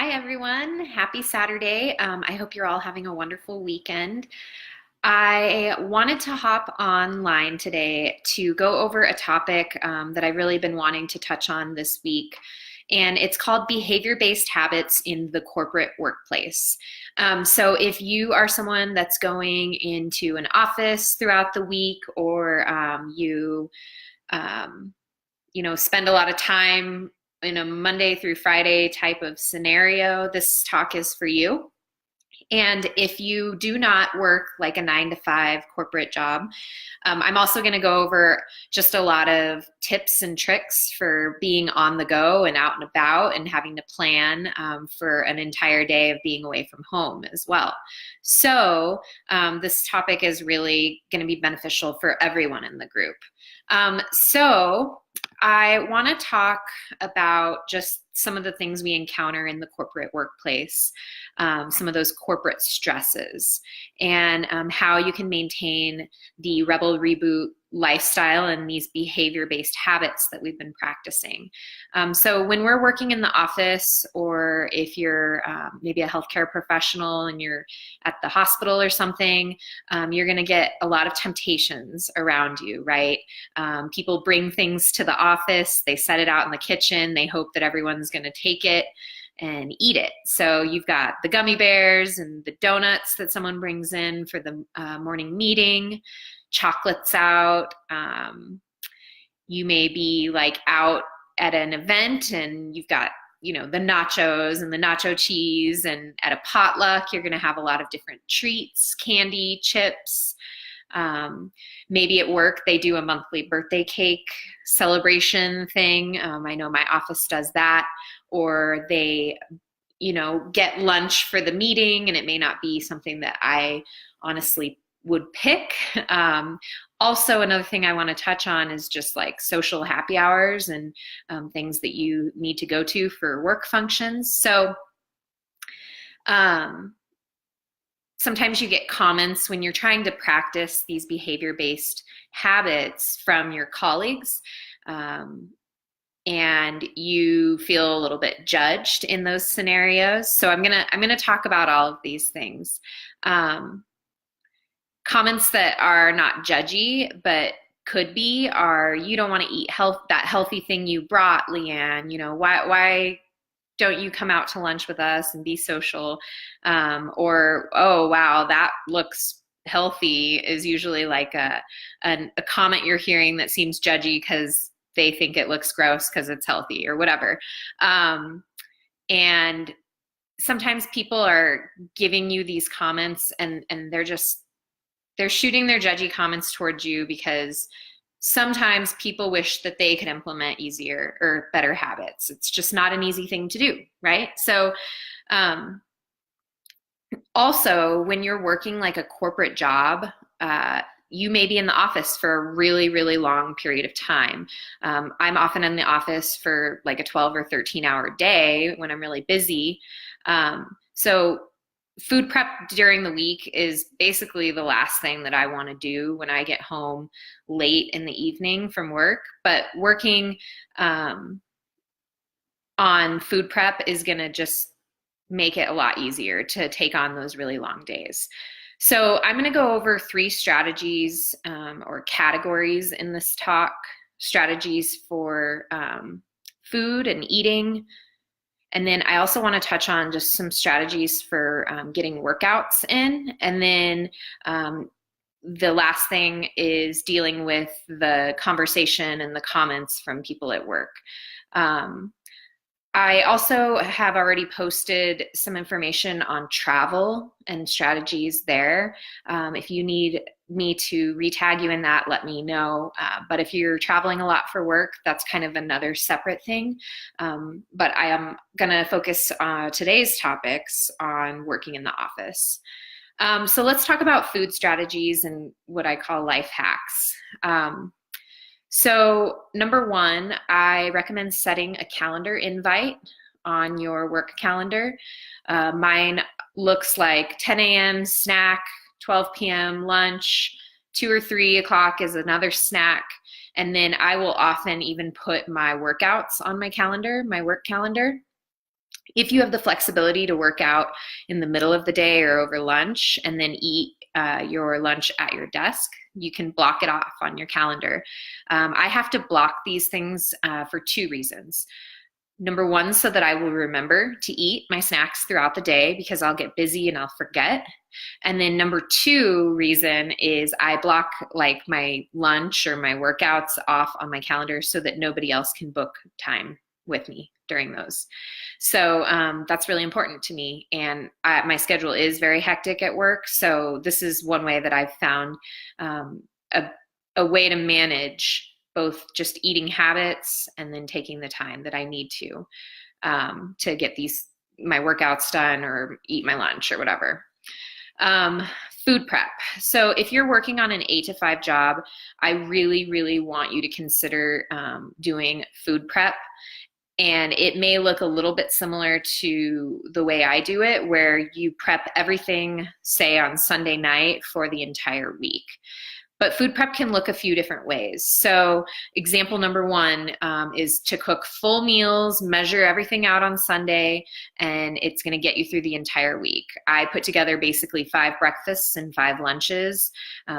Hi, everyone. Happy Saturday. I hope you're all having a wonderful weekend. I wanted to hop online today to go over a topic that I've really been wanting to touch on this week, and it's called behavior-based habits in the corporate workplace. So if you are someone that's going into an office throughout the week, or um, spend a lot of time in a Monday through Friday type of scenario, this talk is for you. And if you do not work like a 9 to 5 corporate job, I'm also going to go over just a lot of tips and tricks for being on the go and out and about and having to plan for an entire day of being away from home as well. So this topic is really going to be beneficial for everyone in the group. So I want to talk about just some of the things we encounter in the corporate workplace, some of those corporate stresses, and how you can maintain the Rebel Reboot lifestyle and these behavior-based habits that we've been practicing. So when we're working in the office, or if you're maybe a healthcare professional and you're at the hospital or something, you're going to get a lot of temptations around you, right? People bring things to the office, they set it out in the kitchen, they hope that everyone's going to take it and eat it. So you've got the gummy bears and the donuts that someone brings in for the morning meeting, chocolates out. You may be like out at an event and you've got the nachos and the nacho cheese, and at a potluck you're going to have a lot of different treats, candy, chips. Maybe at work they do a monthly birthday cake celebration thing. I know my office does that. Or they get lunch for the meeting, and it may not be something that I honestly would pick. Also, another thing I want to touch on is just like social happy hours and things that you need to go to for work functions. So sometimes you get comments when you're trying to practice these behavior-based habits from your colleagues, and you feel a little bit judged in those scenarios. So I'm gonna talk about all of these things. Comments that are not judgy, but could be, are, you don't want to eat that healthy thing you brought, Leanne. Why don't you come out to lunch with us and be social? Or, oh, wow, that looks healthy, is usually like a comment you're hearing that seems judgy because they think it looks gross because it's healthy or whatever. And sometimes people are giving you these comments, and they're shooting their judgy comments towards you because sometimes people wish that they could implement easier or better habits. It's just not an easy thing to do, right? So also, when you're working like a corporate job, you may be in the office for a really, really long period of time. I'm often in the office for like a 12 or 13-hour day when I'm really busy. So food prep during the week is basically the last thing that I want to do when I get home late in the evening from work. But working on food prep is going to just make it a lot easier to take on those really long days. So I'm going to go over 3 strategies or categories in this talk: strategies for food and eating. And then I also want to touch on just some strategies for getting workouts in. And then the last thing is dealing with the conversation and the comments from people at work. I also have already posted some information on travel and strategies there. If you need me to retag you in that, let me know. But if you're traveling a lot for work, that's kind of another separate thing. But I am going to focus today's topics on working in the office. So let's talk about food strategies and what I call life hacks. So number 1, I recommend setting a calendar invite on your work calendar. Mine looks like 10 a.m. snack, 12 p.m. lunch, 2 or 3 o'clock is another snack. And then I will often even put my workouts on my calendar, my work calendar. If you have the flexibility to work out in the middle of the day or over lunch and then eat your lunch at your desk, you can block it off on your calendar. I have to block these things for two reasons. Number one, so that I will remember to eat my snacks throughout the day because I'll get busy and I'll forget. And then number two reason is I block like my lunch or my workouts off on my calendar so that nobody else can book time with me during those. So that's really important to me. And my schedule is very hectic at work. So this is one way that I've found a way to manage both just eating habits and then taking the time that I need to get my workouts done or eat my lunch or whatever. Food prep. So if you're working on an 8 to 5 job, I really, really want you to consider doing food prep. And it may look a little bit similar to the way I do it, where you prep everything, say, on Sunday night for the entire week. But food prep can look a few different ways. So example number one is to cook full meals, measure everything out on Sunday, and it's going to get you through the entire week. I put together basically 5 breakfasts and 5 lunches,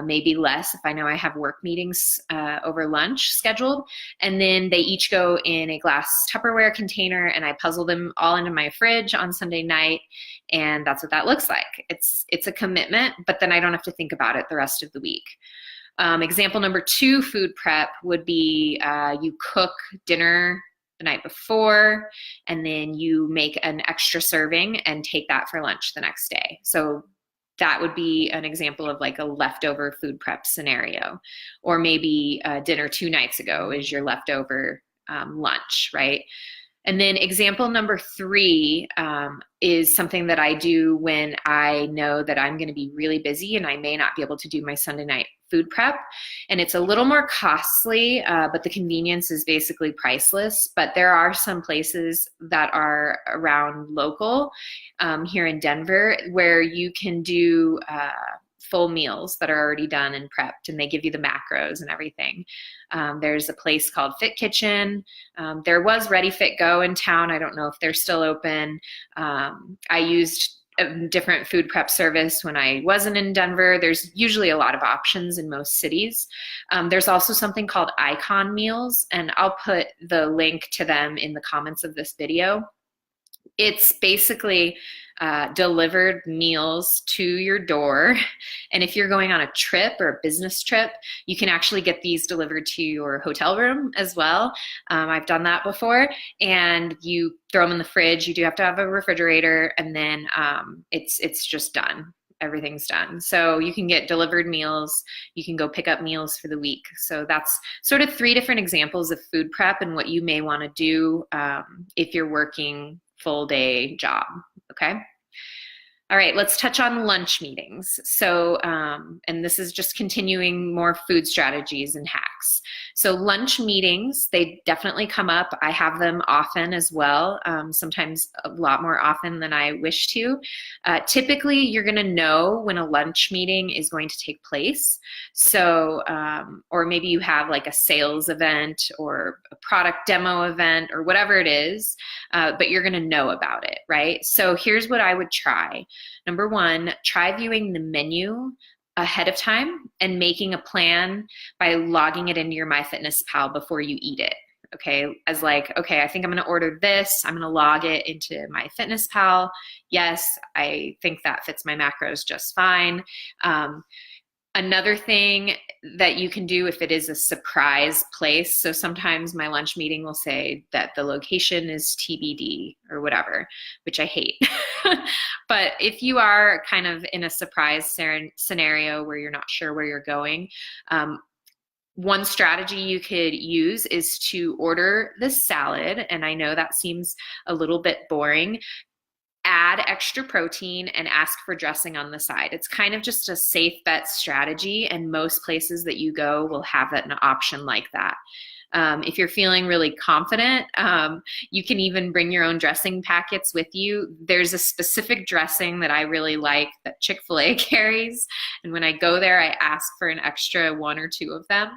maybe less if I know I have work meetings over lunch scheduled. And then they each go in a glass Tupperware container, and I puzzle them all into my fridge on Sunday night. And that's what that looks like. It's a commitment, but then I don't have to think about it the rest of the week. Example number 2, food prep, would be you cook dinner the night before, and then you make an extra serving and take that for lunch the next day. So that would be an example of like a leftover food prep scenario. Or maybe dinner 2 nights ago is your leftover lunch, right? And then example number 3 is something that I do when I know that I'm going to be really busy and I may not be able to do my Sunday night food prep. And it's a little more costly, but the convenience is basically priceless. But there are some places that are around local here in Denver where you can do full meals that are already done and prepped, and they give you the macros and everything. There's a place called Fit Kitchen. There was Ready Fit Go in town. I don't know if they're still open. I used a different food prep service when I wasn't in Denver. There's usually a lot of options in most cities. There's also something called Icon Meals, and I'll put the link to them in the comments of this video. It's basically delivered meals to your door. And if you're going on a trip or a business trip, you can actually get these delivered to your hotel room as well. I've done that before. And you throw them in the fridge. You do have to have a refrigerator, and then it's just done. Everything's done. So you can get delivered meals. You can go pick up meals for the week. So that's sort of 3 different examples of food prep and what you may want to do if you're working full day job. Okay. All right, let's touch on lunch meetings. So, and this is just continuing more food strategies and hacks. So lunch meetings, they definitely come up. I have them often as well, sometimes a lot more often than I wish to. Typically, you're gonna know when a lunch meeting is going to take place. So, or maybe you have like a sales event or a product demo event or whatever it is, but you're gonna know about it, right? So here's what I would try. Number 1, try viewing the menu ahead of time and making a plan by logging it into your MyFitnessPal before you eat it. Okay, as like, okay, I think I'm going to order this. I'm going to log it into MyFitnessPal. Yes, I think that fits my macros just fine. Another thing that you can do if it is a surprise place, so sometimes my lunch meeting will say that the location is TBD or whatever, which I hate. But if you are kind of in a surprise scenario where you're not sure where you're going, one strategy you could use is to order the salad. And I know that seems a little bit boring. Add extra protein and ask for dressing on the side. It's kind of just a safe bet strategy, and most places that you go will have an option like that. If you're feeling really confident, you can even bring your own dressing packets with you. There's a specific dressing that I really like that Chick-fil-A carries, and when I go there, I ask for an extra 1 or 2 of them,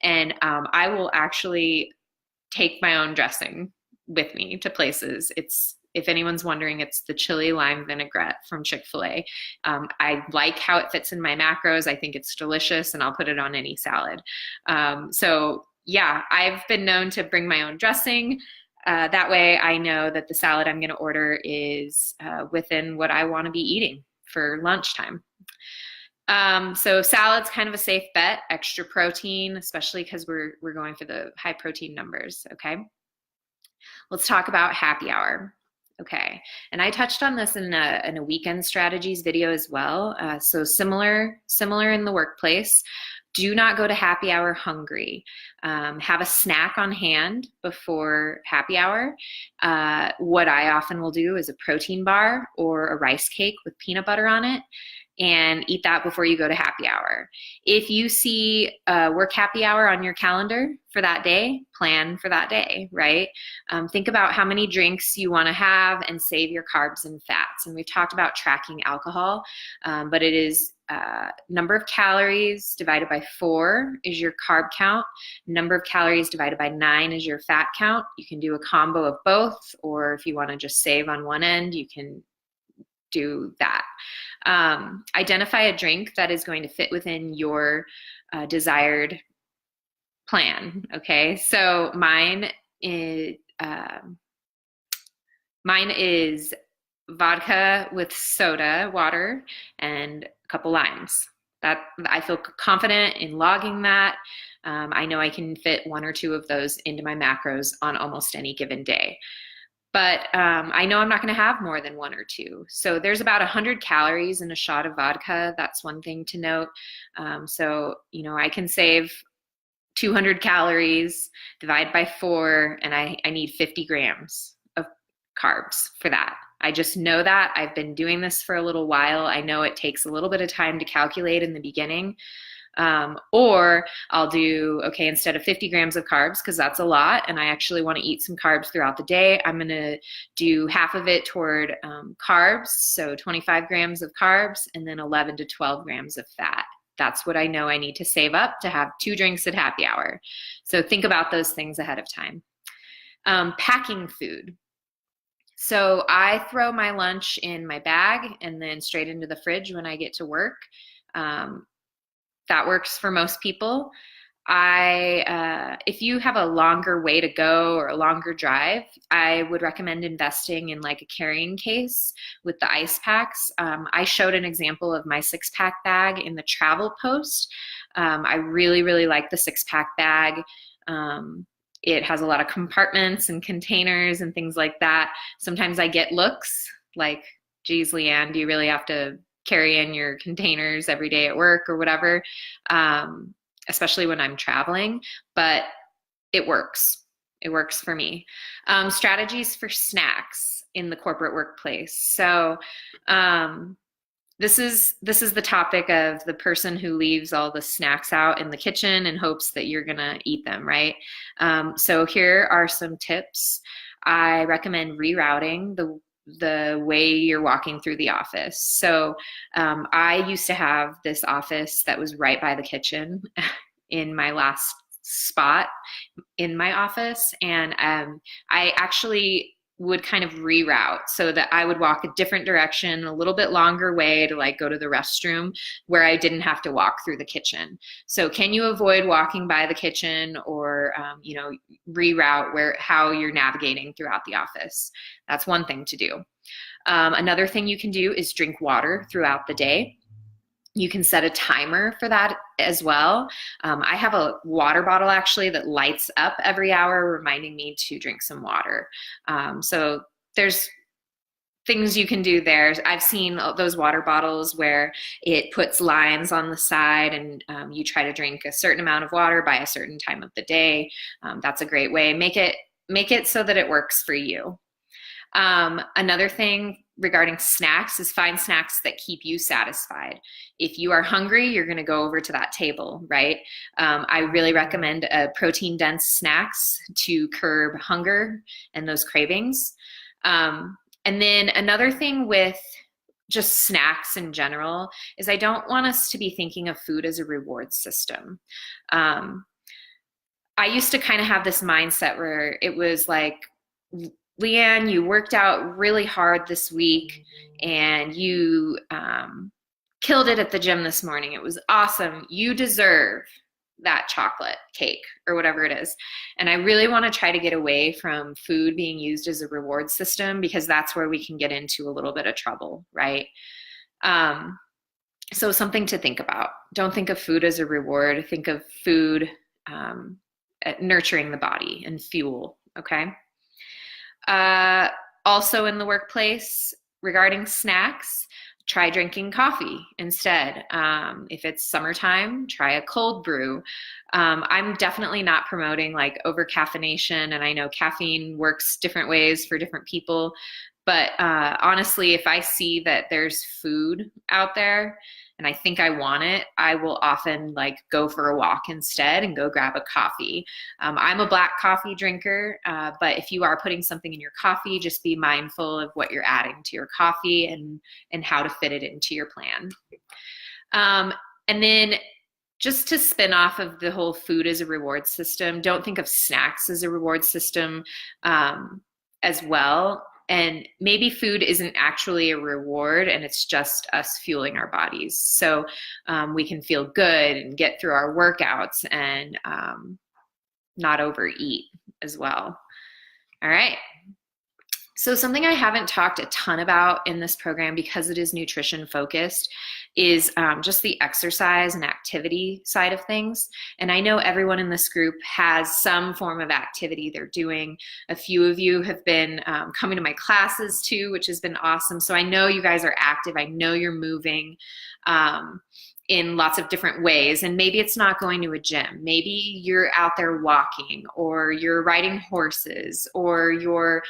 and I will actually take my own dressing with me to places. if anyone's wondering, it's the chili lime vinaigrette from Chick-fil-A. I like how it fits in my macros. I think it's delicious, and I'll put it on any salad. So yeah, I've been known to bring my own dressing. That way I know that the salad I'm going to order is within what I want to be eating for lunchtime. So salad's kind of a safe bet, extra protein, especially because we're going for the high protein numbers, okay? Let's talk about happy hour. Okay, and I touched on this in a weekend strategies video as well. So similar in the workplace. Do not go to happy hour hungry. Have a snack on hand before happy hour. What I often will do is a protein bar or a rice cake with peanut butter on it, and eat that before you go to happy hour. If you see work happy hour on your calendar for that day, plan for that day, right? Think about how many drinks you want to have and save your carbs and fats. And we've talked about tracking alcohol, but it is number of calories divided by 4 is your carb count. Number of calories divided by 9 is your fat count. You can do a combo of both, or if you want to just save on one end, you can do that. Identify a drink that is going to fit within your desired plan. Okay, so mine is vodka with soda water and a couple limes. That I feel confident in logging that. I know I can fit 1 or 2 of those into my macros on almost any given day. But I know I'm not going to have more than 1 or 2. So there's about 100 calories in a shot of vodka. That's one thing to note. So, you know, I can save 200 calories, divide by 4, and I need 50 grams of carbs for that. I just know that. I've been doing this for a little while. I know it takes a little bit of time to calculate in the beginning. Or I'll do, okay, instead of 50 grams of carbs, because that's a lot, and I actually want to eat some carbs throughout the day, I'm going to do half of it toward carbs, so 25 grams of carbs, and then 11 to 12 grams of fat. That's what I know I need to save up to have 2 drinks at happy hour. So think about those things ahead of time. Packing food. So I throw my lunch in my bag and then straight into the fridge when I get to work. That works for most people. If you have a longer way to go or a longer drive, I would recommend investing in like a carrying case with the ice packs. I showed an example of my 6-pack bag in the travel post. I really, really like the 6-pack bag. It has a lot of compartments and containers and things like that. Sometimes I get looks like, geez, Leanne, do you really have to carry in your containers every day at work or whatever, especially when I'm traveling, but it works. It works for me. Strategies for snacks in the corporate workplace. So this is the topic of the person who leaves all the snacks out in the kitchen and hopes that you're gonna eat them, right? So here are some tips. I recommend rerouting the way you're walking through the office. So I used to have this office that was right by the kitchen in my last spot in my office. And I actually would kind of reroute so that I would walk a different direction, a little bit longer way to like go to the restroom where I didn't have to walk through the kitchen. So can you avoid walking by the kitchen or, you know, reroute how you're navigating throughout the office? That's one thing to do. Another thing you can do is drink water throughout the day. You can set a timer for that as well. I have a water bottle actually that lights up every hour, reminding me to drink some water. So there's things you can do there. I've seen those water bottles where it puts lines on the side and you try to drink a certain amount of water by a certain time of the day. That's a great way. Make it so that it works for you. Another thing regarding snacks is find snacks that keep you satisfied. If you are hungry, you're going to go over to that table, right? I really recommend protein dense snacks to curb hunger and those cravings. And then another thing with just snacks in general is I don't want us to be thinking of food as a reward system. I used to kind of have this mindset where it was like, Leanne, you worked out really hard this week and you killed it at the gym this morning. It was awesome. You deserve that chocolate cake or whatever it is. And I really want to try to get away from food being used as a reward system because that's where we can get into a little bit of trouble, right? So something to think about. Don't think of food as a reward. Think of food nurturing the body and fuel, okay? Also in the workplace, regarding snacks, try drinking coffee instead. If it's summertime, try a cold brew. I'm definitely not promoting like over caffeination, and I know caffeine works different ways for different people. But honestly, if I see that there's food out there and I think I want it, I will often like go for a walk instead and go grab a coffee. I'm a black coffee drinker, but if you are putting something in your coffee, just be mindful of what you're adding to your coffee and how to fit it into your plan. And then just to spin off of the whole food as a reward system, don't think of snacks as a reward system as well. And maybe food isn't actually a reward and it's just us fueling our bodies. So we can feel good and get through our workouts and not overeat as well. All right. So something I haven't talked a ton about in this program because it is nutrition focused is just the exercise and activity side of things. And I know everyone in this group has some form of activity they're doing. A few of you have been coming to my classes too, which has been awesome. So I know you guys are active. I know you're moving in lots of different ways. And maybe it's not going to a gym. Maybe you're out there walking, or you're riding horses, or you're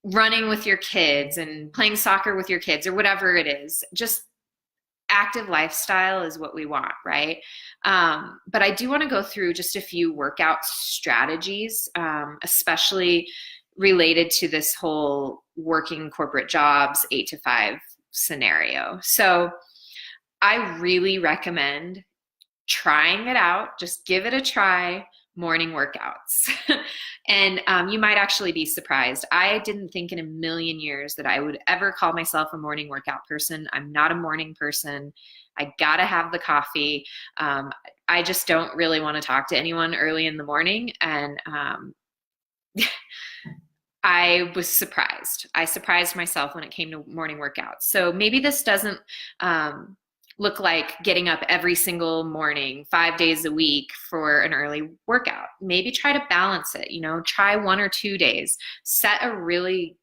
running with your kids and playing soccer with your kids, or whatever it is. Just active lifestyle is what we want, right? But I do want to go through just a few workout strategies, especially related to this whole working corporate jobs 8 to 5 scenario. So I really recommend trying it out. Just give it a try, morning workouts. And you might actually be surprised. I didn't think in a million years that I would ever call myself a morning workout person. I'm not a morning person. I gotta have the coffee. I just don't really want to talk to anyone early in the morning. And I was surprised. I surprised myself when it came to morning workouts. So maybe this doesn't look like getting up every single morning, 5 days a week for an early workout. Maybe try to balance it, try 1 or 2 days, set a really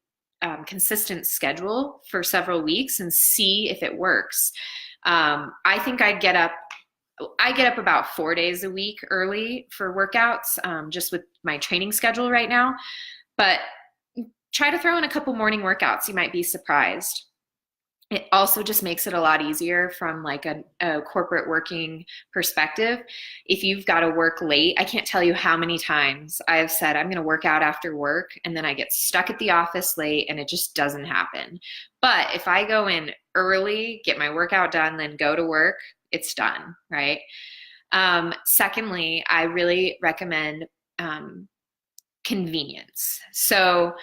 consistent schedule for several weeks and see if it works. I think I get up about 4 days a week early for workouts, just with my training schedule right now, but try to throw in a couple morning workouts. You might be surprised. It also just makes it a lot easier from like a corporate working perspective. If you've got to work late, I can't tell you how many times I have said I'm going to work out after work and then I get stuck at the office late and it just doesn't happen. But if I go in early, get my workout done, then go to work, it's done, right? Secondly, I really recommend convenience. So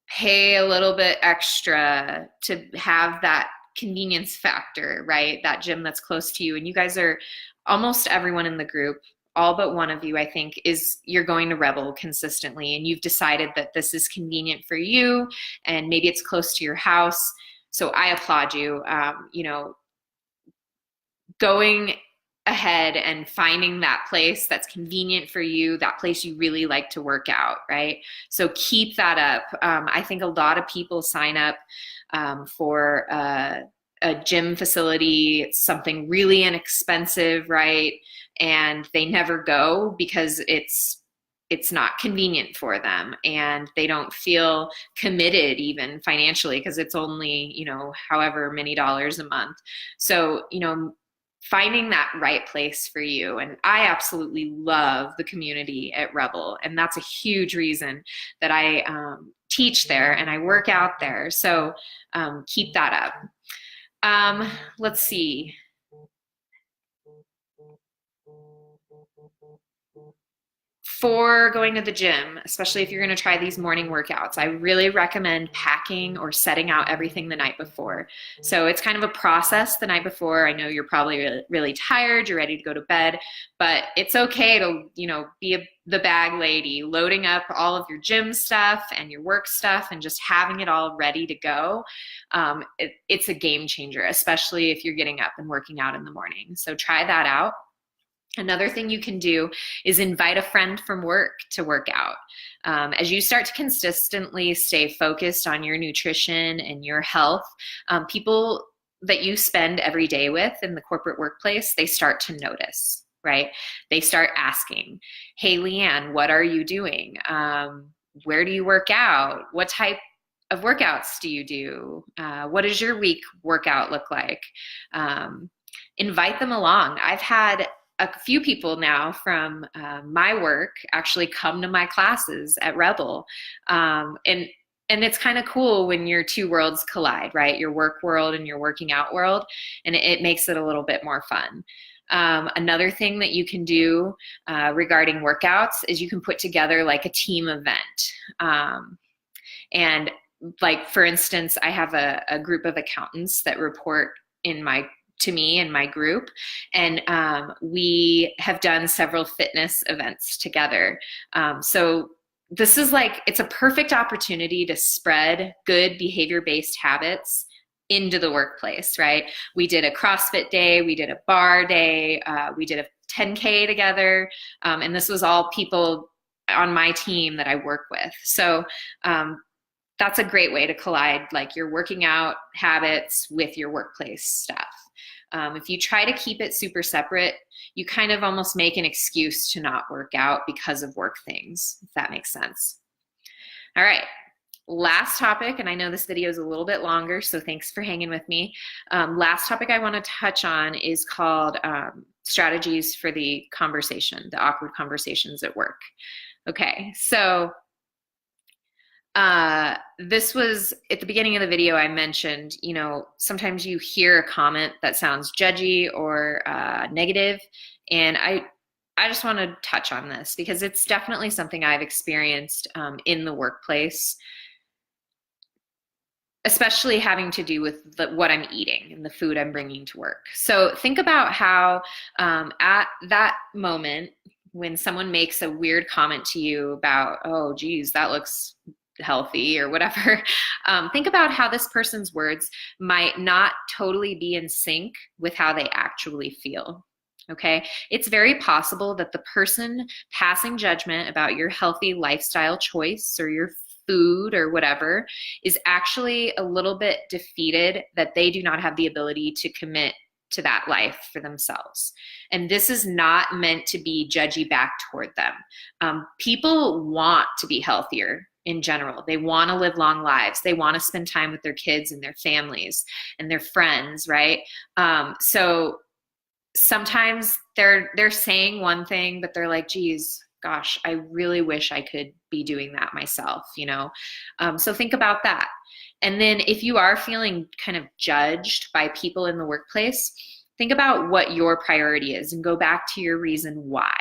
pay a little bit extra to have that convenience factor, right? That gym that's close to you. And you guys are, almost everyone in the group, all but one of you, I think, you're going to Rebel consistently, and you've decided that this is convenient for you and maybe it's close to your house. So I applaud you, going ahead and finding that place that's convenient for you, that place you really like to work out, right? So keep that up. I think a lot of people sign up for a gym facility. It's something really inexpensive, right? And they never go because it's not convenient for them, and they don't feel committed even financially because it's only, however many dollars a month. So, finding that right place for you. And I absolutely love the community at Rebel. And that's a huge reason that I teach there and I work out there. So keep that up. Let's see. before going to the gym, especially if you're going to try these morning workouts, I really recommend packing or setting out everything the night before. So it's kind of a process the night before. I know you're probably really, really tired, you're ready to go to bed, but it's okay to, be the bag lady, loading up all of your gym stuff and your work stuff and just having it all ready to go. It's a game changer, especially if you're getting up and working out in the morning. So try that out. Another thing you can do is invite a friend from work to work out. As you start to consistently stay focused on your nutrition and your health, people that you spend every day with in the corporate workplace, they start to notice, right? They start asking, hey, Leanne, what are you doing? Where do you work out? What type of workouts do you do? What does your week workout look like? Invite them along. I've had a few people now from my work actually come to my classes at Rebel. And it's kind of cool when your two worlds collide, right? Your work world and your working out world, and it makes it a little bit more fun. Another thing that you can do regarding workouts is you can put together like a team event. And like, for instance, I have a group of accountants that report to me and my group, and we have done several fitness events together. So this is it's a perfect opportunity to spread good behavior-based habits into the workplace, right? We did a CrossFit day, we did a bar day, we did a 10K together, and this was all people on my team that I work with. So that's a great way to collide your working out habits with your workplace stuff. If you try to keep it super separate, you kind of almost make an excuse to not work out because of work things, if that makes sense. All right, last topic, and I know this video is a little bit longer, so thanks for hanging with me. Last topic I want to touch on is called strategies for the awkward conversations at work. Okay, so this was at the beginning of the video. I mentioned, sometimes you hear a comment that sounds judgy or negative, and I just want to touch on this because it's definitely something I've experienced in the workplace, especially having to do with what I'm eating and the food I'm bringing to work. So think about how at that moment when someone makes a weird comment to you about, oh, geez, that looks healthy or whatever, think about how this person's words might not totally be in sync with how they actually feel. Okay, it's very possible that the person passing judgment about your healthy lifestyle choice or your food or whatever is actually a little bit defeated that they do not have the ability to commit to that life for themselves. And this is not meant to be judgy back toward them. People want to be healthier in general. They want to live long lives. They want to spend time with their kids and their families and their friends, right? So sometimes they're saying one thing, but they're like, geez, gosh, I really wish I could be doing that myself, So think about that. And then if you are feeling kind of judged by people in the workplace, think about what your priority is and go back to your reason why.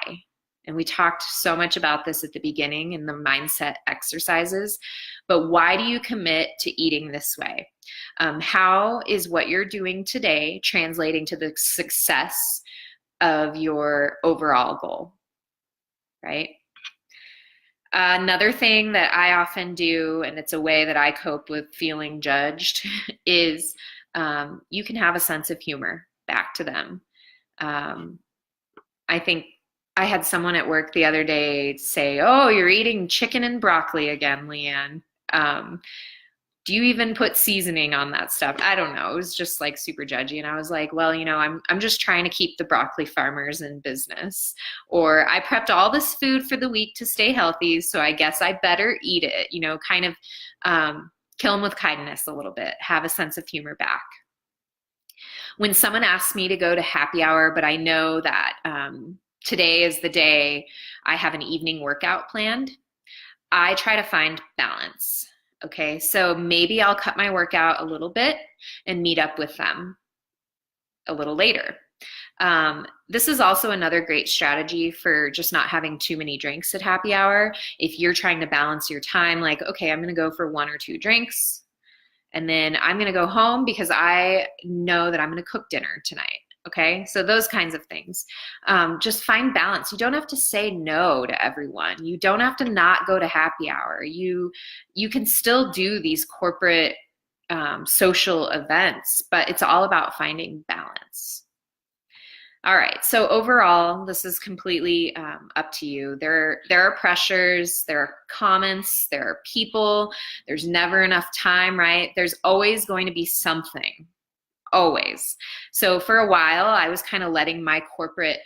And we talked so much about this at the beginning in the mindset exercises, but why do you commit to eating this way? How is what you're doing today translating to the success of your overall goal, right? Another thing that I often do, and it's a way that I cope with feeling judged, is you can have a sense of humor back to them. I think I had someone at work the other day say, oh, you're eating chicken and broccoli again, Leanne. Do you even put seasoning on that stuff? I don't know. It was just super judgy. And I was like, well, I'm just trying to keep the broccoli farmers in business. Or I prepped all this food for the week to stay healthy, so I guess I better eat it. Kind of kill them with kindness a little bit, have a sense of humor back. When someone asks me to go to happy hour, but I know that today is the day I have an evening workout planned, I try to find balance. Okay, so maybe I'll cut my workout a little bit and meet up with them a little later. This is also another great strategy for just not having too many drinks at happy hour. If you're trying to balance your time, like, okay, I'm going to go for 1 or 2 drinks, and then I'm going to go home because I know that I'm going to cook dinner tonight. Okay, so those kinds of things. Just find balance. You don't have to say no to everyone. You don't have to not go to happy hour. You can still do these corporate social events, but it's all about finding balance. All right. So overall, this is completely up to you. There are pressures, there are comments, there are people. There's never enough time, right? There's always going to be something. Always. So for a while, I was kind of letting my corporate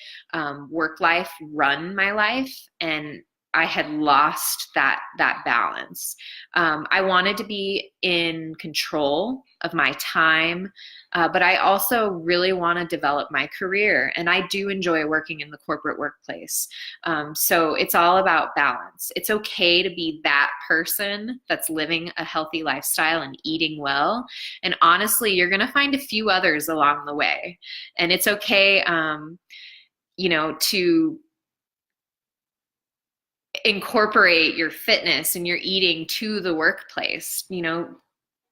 work life run my life, and I had lost that balance. I wanted to be in control of my time, but I also really want to develop my career, and I do enjoy working in the corporate workplace. So it's all about balance. It's okay to be that person that's living a healthy lifestyle and eating well. And honestly, you're going to find a few others along the way. And it's okay, to incorporate your fitness and your eating to the workplace,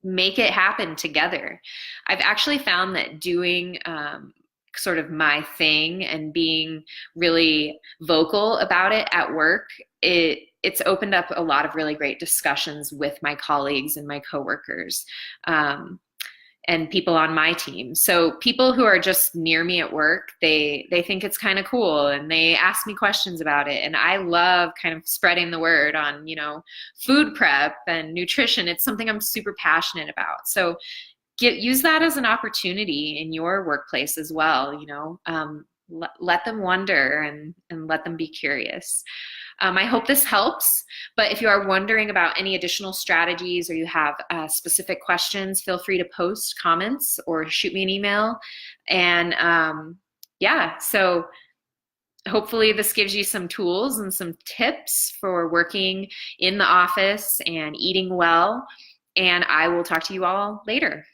make it happen together. I've actually found that doing sort of my thing and being really vocal about it at work, it's opened up a lot of really great discussions with my colleagues and my coworkers. And people on my team. So people who are just near me at work, they think it's kind of cool, and they ask me questions about it. And I love kind of spreading the word on, food prep and nutrition. It's something I'm super passionate about. So use that as an opportunity in your workplace as well. Let them wonder and let them be curious. I hope this helps, but if you are wondering about any additional strategies or you have specific questions, feel free to post comments or shoot me an email. And so hopefully this gives you some tools and some tips for working in the office and eating well. And I will talk to you all later.